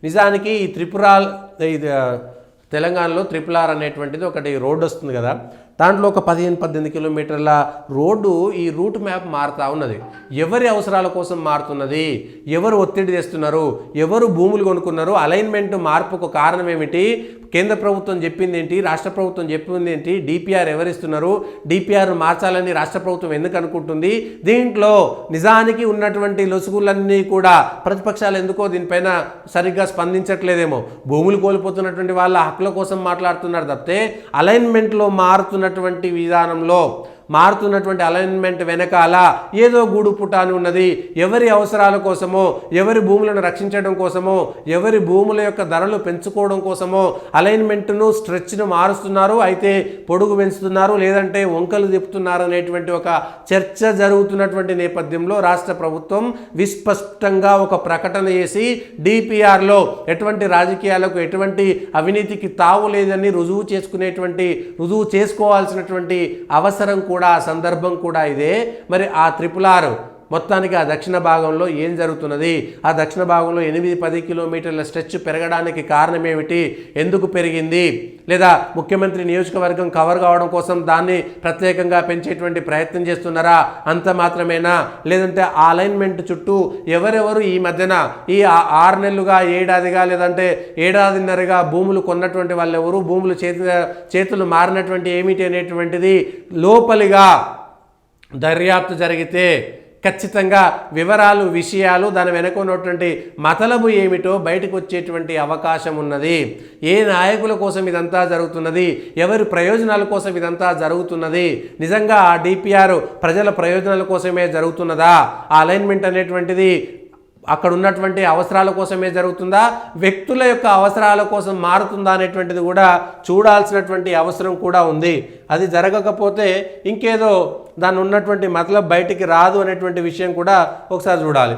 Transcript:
నిజానికి ఈ ఇది తెలంగాణలో త్రిపులార్ అనేటువంటిది ఒకటి రోడ్డు వస్తుంది కదా, దాంట్లో ఒక 15-18 కిలోమీటర్ల రోడ్డు ఈ రూట్ మ్యాప్ మారుతూ ఉన్నది. ఎవరి అవసరాల కోసం మారుతున్నది, ఎవరు ఒత్తిడి తెస్తున్నారు, ఎవరు భూములు కొనుక్కున్నారు, అలైన్మెంట్ మార్పుకు కారణం ఏమిటి, కేంద్ర ప్రభుత్వం చెప్పింది ఏంటి, రాష్ట్ర ప్రభుత్వం చెప్పింది ఏంటి, డిపిఆర్ ఎవరిస్తున్నారు, డిపిఆర్ మార్చాలని రాష్ట్ర ప్రభుత్వం ఎందుకు అనుకుంటుంది, దీంట్లో నిజానికి ఉన్నటువంటి లొసుగులన్నీ కూడా ప్రతిపక్షాలు ఎందుకో దీనిపైన సరిగ్గా స్పందించట్లేదేమో. భూములు కోల్పోతున్నటువంటి వాళ్ళ హక్కుల కోసం మాట్లాడుతున్నారు తప్పితే అలైన్మెంట్లో మారుతున్నటువంటి విధానంలో మారుతున్నటువంటి అలైన్మెంట్ వెనకాల ఏదో గూడు పుటాని ఉన్నది. ఎవరి అవసరాల కోసమో, ఎవరి భూములను రక్షించడం కోసమో, ఎవరి భూముల యొక్క ధరలు పెంచుకోవడం కోసమో అలైన్మెంట్ను స్ట్రెచ్ను మారుస్తున్నారు, అయితే పొడుగు పెంచుతున్నారు, లేదంటే వంకలు తిప్పుతున్నారు అనేటువంటి ఒక చర్చ జరుగుతున్నటువంటి నేపథ్యంలో రాష్ట్ర ప్రభుత్వం విస్పష్టంగా ఒక ప్రకటన చేసి డిపిఆర్లో ఎటువంటి రాజకీయాలకు ఎటువంటి అవినీతికి తావు లేదని రుజువు చేసుకోవాల్సినటువంటి అవసరం కూడా, సందర్భం కూడా ఇదే. మరి ఆ త్రిపులార్ మొత్తానికి ఆ దక్షిణ భాగంలో ఏం జరుగుతున్నది, ఆ దక్షిణ భాగంలో 8-10 కిలోమీటర్ల స్ట్రెచ్ పెరగడానికి కారణం ఏమిటి, ఎందుకు పెరిగింది, లేదా ముఖ్యమంత్రి నియోజకవర్గం కవర్ కావడం కోసం దాన్ని ప్రత్యేకంగా పెంచేటువంటి ప్రయత్నం చేస్తున్నారా, అంత మాత్రమేనా, లేదంటే ఆ అలైన్మెంట్ చుట్టూ ఎవరెవరు ఈ మధ్యన ఈ 6 నెలలుగా, ఏడాదిగా, లేదంటే ఏడాదిన్నరగా భూములు కొన్నటువంటి వాళ్ళు ఎవరు, భూములు చేతులు మారినటువంటి ఏమిటి అనేటువంటిది లోపలిగా దర్యాప్తు జరిగితే ఖచ్చితంగా వివరాలు, విషయాలు, దాని వెనుక ఉన్నటువంటి మతలబు ఏమిటో బయటకు వచ్చేటువంటి అవకాశం ఉన్నది. ఏ నాయకుల కోసం ఇదంతా జరుగుతున్నది, ఎవరి ప్రయోజనాల కోసం ఇదంతా జరుగుతున్నది, నిజంగా ఆ డిపిఆర్ ప్రజల ప్రయోజనాల కోసమే జరుగుతున్నదా, ఆ అలైన్మెంట్ అనేటువంటిది అక్కడ ఉన్నటువంటి అవసరాల కోసమే జరుగుతుందా, వ్యక్తుల యొక్క అవసరాల కోసం మారుతుందా అనేటువంటిది కూడా చూడాల్సినటువంటి అవసరం కూడా ఉంది. అది జరగకపోతే ఇంకేదో దాన్ని ఉన్నటువంటి మతలబ్ బయటికి రాదు అనేటువంటి విషయం కూడా ఒకసారి చూడాలి.